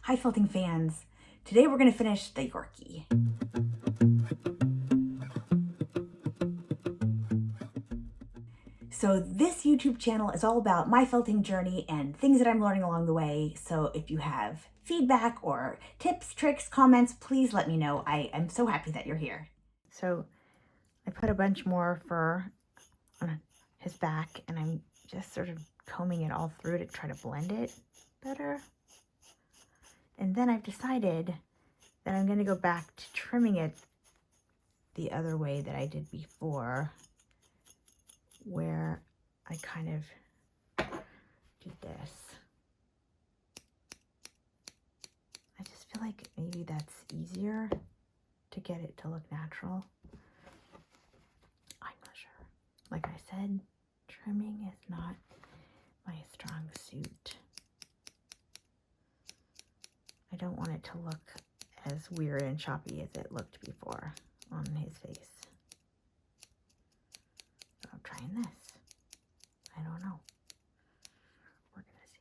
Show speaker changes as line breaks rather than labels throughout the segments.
Hi Felting fans. Today we're going to finish the Yorkie. So this YouTube channel is all about my felting journey and things that I'm learning along the way. So if you have feedback or tips, tricks, comments, please let me know. I am so happy that you're here. So I put a bunch more fur on his back and I'm just sort of combing it all through to try to blend it better. And then I've decided that I'm going to go back to trimming it the other way that I did before, where I kind of did this. I just feel like maybe that's easier to get it to look natural. I'm not sure. Like I said, trimming is not my strong suit. I don't want it to look as weird and choppy as it looked before on his face. So I'm trying this. I don't know. We're gonna see.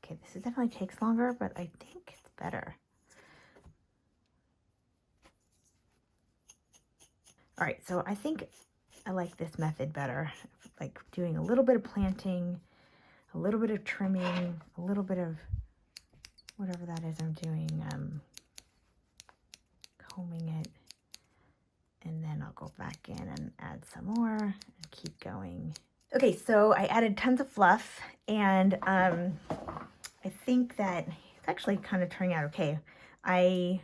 Okay, this definitely takes longer, but I think it's better. All right, so I think I like this method better. Like doing a little bit of planting, a little bit of trimming, a little bit of whatever that is I'm doing, combing it, and then I'll go back in and add some more and keep going. Okay, so I added tons of fluff, and I think that it's actually kind of turning out okay. I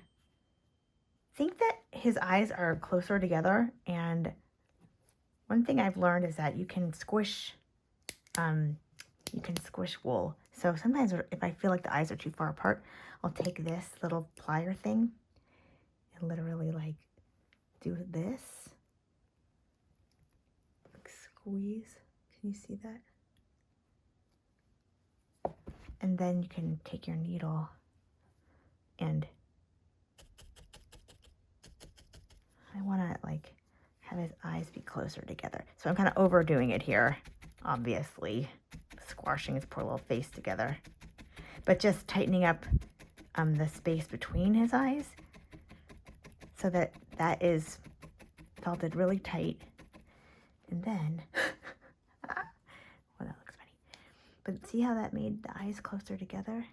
think that his eyes are closer together, and one thing I've learned is that you can squish wool. So sometimes if I feel like the eyes are too far apart, I'll take this little plier thing and literally like do this, like squeeze. Can you see that? And then you can take your needle and I want to like have his eyes be closer together. So I'm kind of overdoing it here, obviously, squashing his poor little face together, but just tightening up the space between his eyes so that that is felted really tight. And then, well, that looks funny. But see how that made the eyes closer together?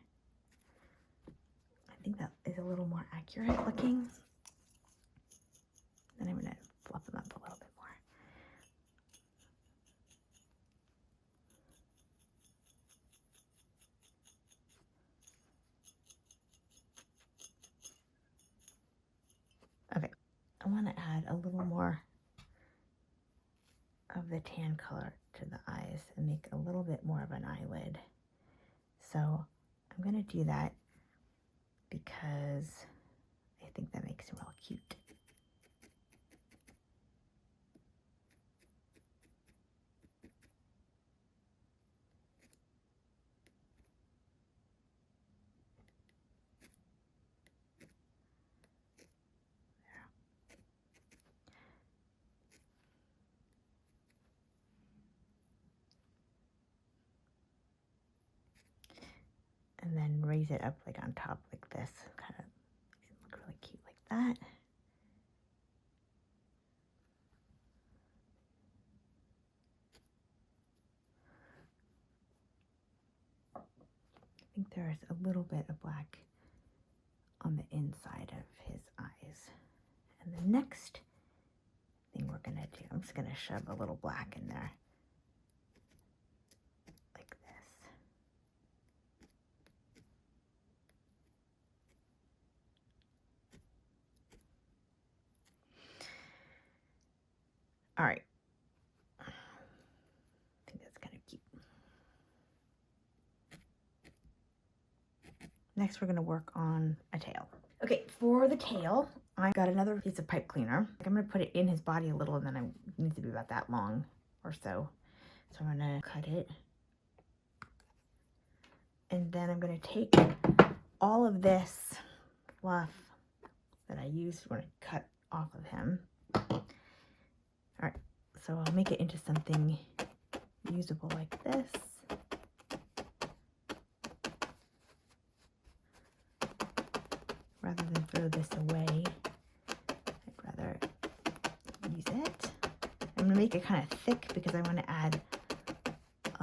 I think that is a little more accurate looking. Then I'm going to fluff them up a little bit more. Okay, I want to add a little more of the tan color to the eyes and make a little bit more of an eyelid. So I'm going to do that because I think that makes him real cute. And then raise it up like on top like this. Kind of look really cute like that. I think there is a little bit of black on the inside of his eyes. And the next thing we're gonna do, I'm just gonna shove a little black in there. Like this. All right. I think that's kind of cute. Next, we're going to work on a tail. Okay, for the tail, I got another piece of pipe cleaner. I'm gonna put it in his body a little, and then it needs to be about that long or so. So I'm gonna cut it. And then I'm gonna take all of this fluff that I used when I cut off of him. All right, so I'll make it into something usable like this. Rather than throw this away, I'd rather use it. I'm gonna make it kind of thick because I want to add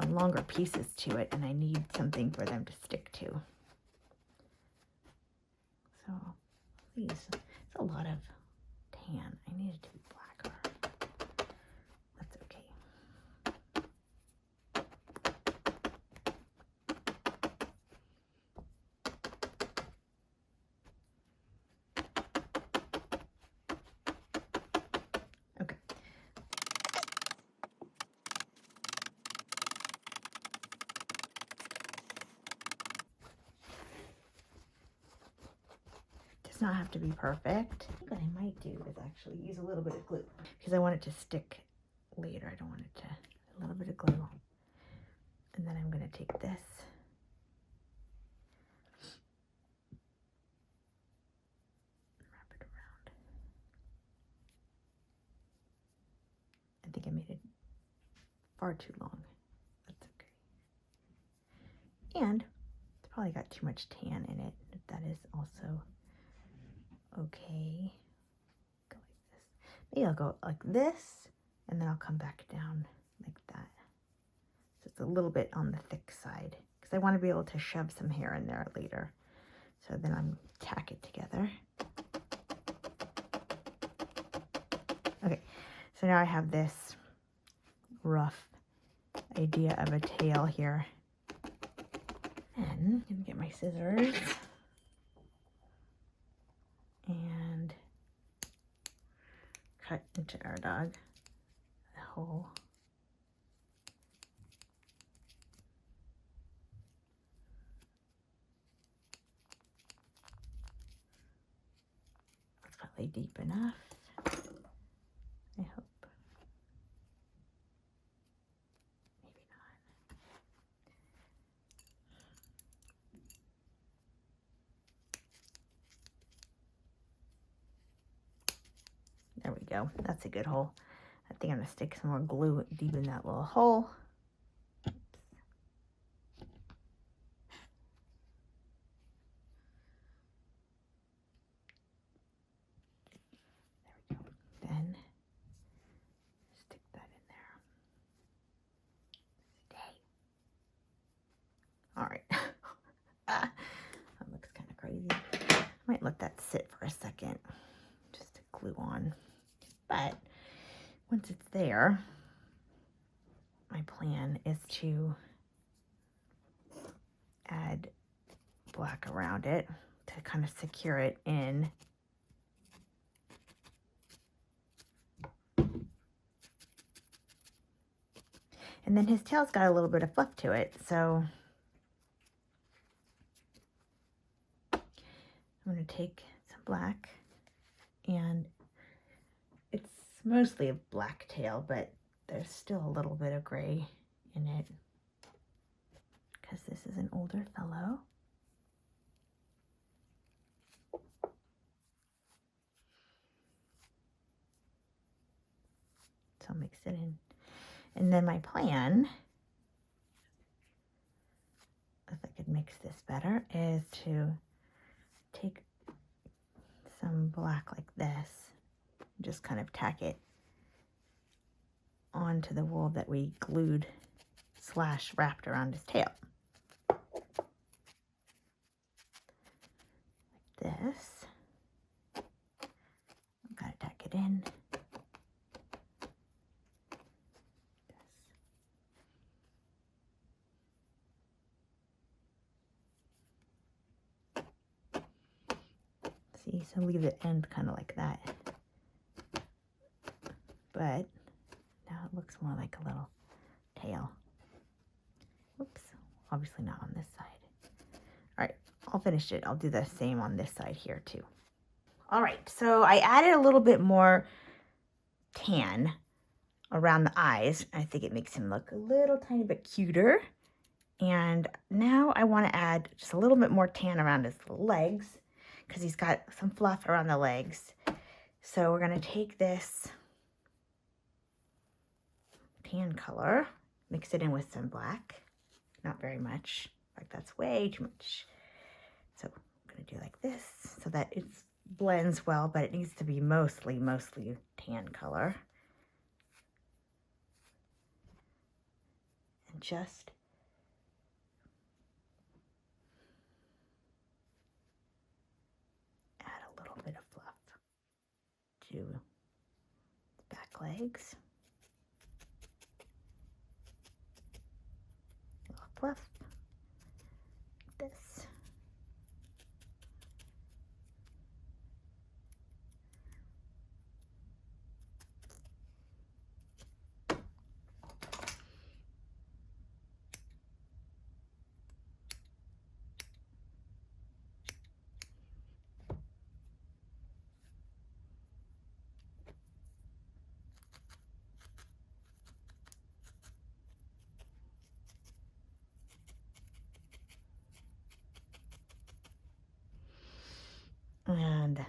longer pieces to it, and I need something for them to stick to. So please, it's a lot of tan. I need it to be blacker. That's okay. Okay. Does not have to be perfect. What I might do is actually use a little bit of glue because I want it to stick later. I don't want it to, a little bit of glue. And then I'm going to take this. Wrap it around. I think I made it far too long. That's okay. And it's probably got too much tan in it. That is also okay. Go like this. Maybe I'll go like this, and then I'll come back down like that. So it's a little bit on the thick side because I want to be able to shove some hair in there later. So then I'm tack it together. Okay, so now I have this rough idea of a tail here. And I'm gonna get my scissors and cut into our dog a hole. It's probably deep enough, I hope. Maybe not. There we go. That's a good hole. I think I'm gonna stick some more glue deep in that little hole. Oops. There we go. Then stick that in there. Stay. All right. That looks kind of crazy. I might let that sit for a second just to glue on. But once it's there, my plan is to add black around it to kind of secure it in. And then his tail's got a little bit of fluff to it, so I'm going to take some black, and it's mostly a black tail, but there's still a little bit of gray in it because this is an older fellow. So I'll mix it in. And then my plan, if I could mix this better, is to take some black like this, just kind of tack it onto the wool that we glued / wrapped around his tail. Like this. I've got to tack it in. See, so leave the end kind of like that. But now it looks more like a little tail. Oops, obviously not on this side. All right, I'll finish it. I'll do the same on this side here too. All right, so I added a little bit more tan around the eyes. I think it makes him look a little tiny bit cuter. And now I want to add just a little bit more tan around his legs because he's got some fluff around the legs. So we're going to take this tan color, mix it in with some black. Not very much, like that's way too much. So I'm going to do like this so that it blends well, but it needs to be mostly tan color. And just add a little bit of fluff to the back legs. A little fluff. This. And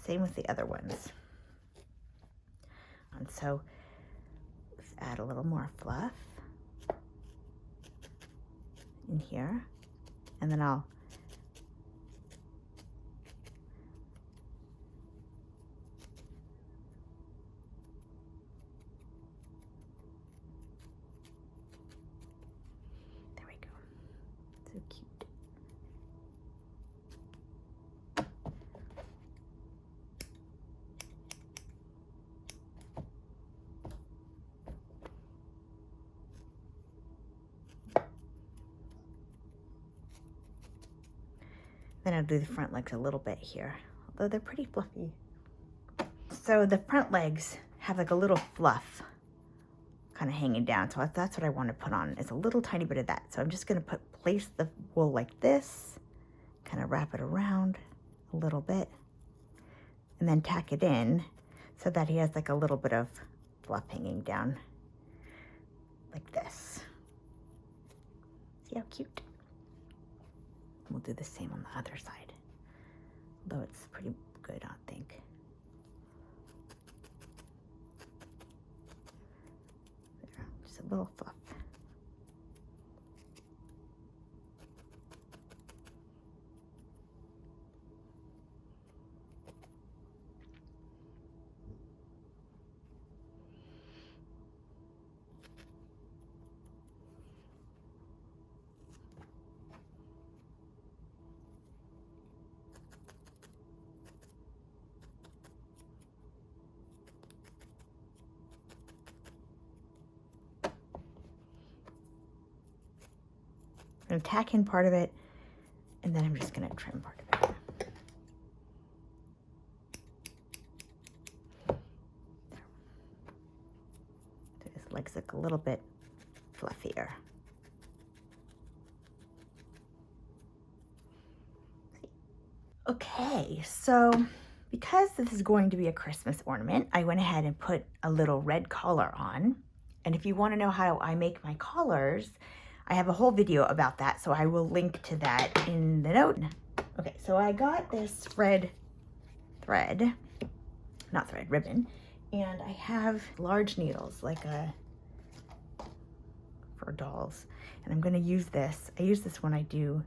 same with the other ones. And so let's add a little more fluff in here. And then I'll there we go. So cute. Then I'll do the front legs a little bit here, although they're pretty fluffy. So the front legs have like a little fluff kind of hanging down. So that's what I want to put on, is a little tiny bit of that. So I'm just going to place the wool like this, kind of wrap it around a little bit, and then tack it in so that he has like a little bit of fluff hanging down like this. See how cute? We'll do the same on the other side, although it's pretty good, I think. There, just a little fluff. I'm going to tack in part of it, and then I'm just going to trim part of it. There. So his legs look a little bit fluffier. Okay, so because this is going to be a Christmas ornament, I went ahead and put a little red collar on. And if you want to know how I make my collars, I have a whole video about that, so I will link to that in the note. Okay, so I got this red thread, not thread, ribbon, and I have large needles, like for dolls, and I'm going to use this. I use this when I do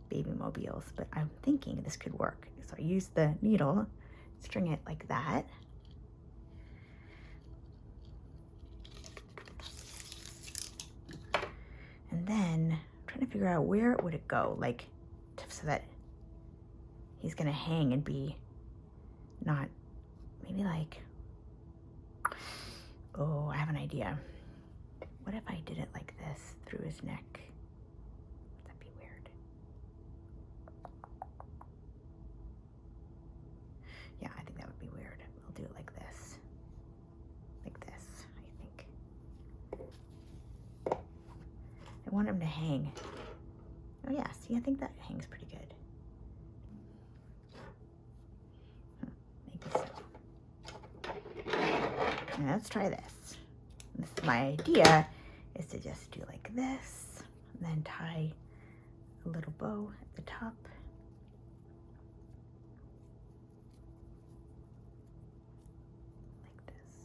baby mobiles, but I'm thinking this could work. So I use the needle, string it like that. And then I'm trying to figure out where would it go, like, so that he's gonna hang and be not, maybe like, oh, I have an idea. What if I did it like this through his neck? That'd be weird. Yeah, I think that would be weird. I'll do it like this. Like this, I think. I want him to hang. Oh yeah, see, I think that hangs pretty good. Now let's try this. My idea is to just do like this, and then tie a little bow at the top. Like this.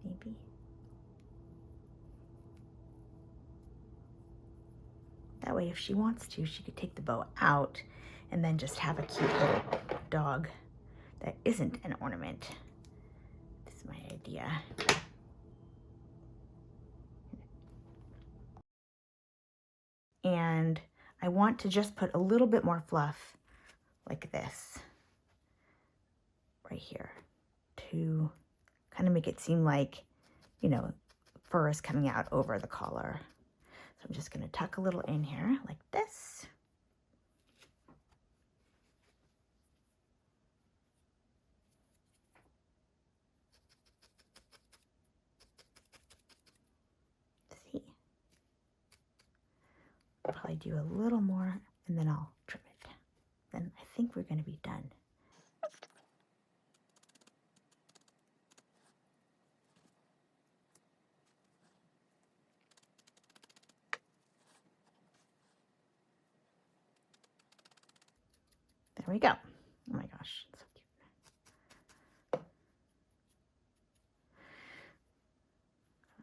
Maybe. That way, if she wants to, she could take the bow out and then just have a cute little dog that isn't an ornament. This is my idea. And I want to just put a little bit more fluff like this right here to kind of make it seem like, you know, fur is coming out over the collar. So I'm just going to tuck a little in here like this. See? I'll probably do a little more and then I'll trim it. Then I think we're going to be done. There we go. Oh my gosh, it's so cute.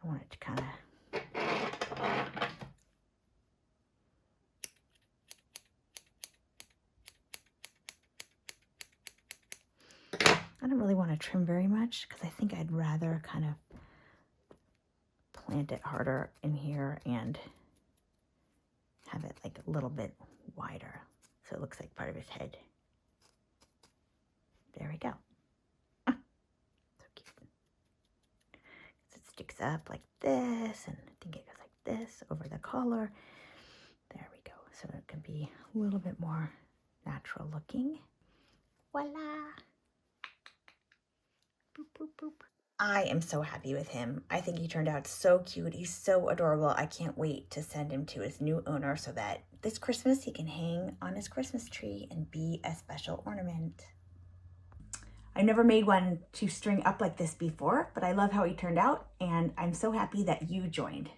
I want it to kind of I don't really want to trim very much because I think I'd rather kind of plant it harder in here and have it like a little bit wider so it looks like part of his head. There we go. So cute. It sticks up like this, and I think it goes like this over the collar. There we go. So it can be a little bit more natural looking. Voila! Boop, boop, boop. I am so happy with him. I think he turned out so cute. He's so adorable. I can't wait to send him to his new owner so that this Christmas he can hang on his Christmas tree and be a special ornament. I never made one to string up like this before, but I love how he turned out, and I'm so happy that you joined.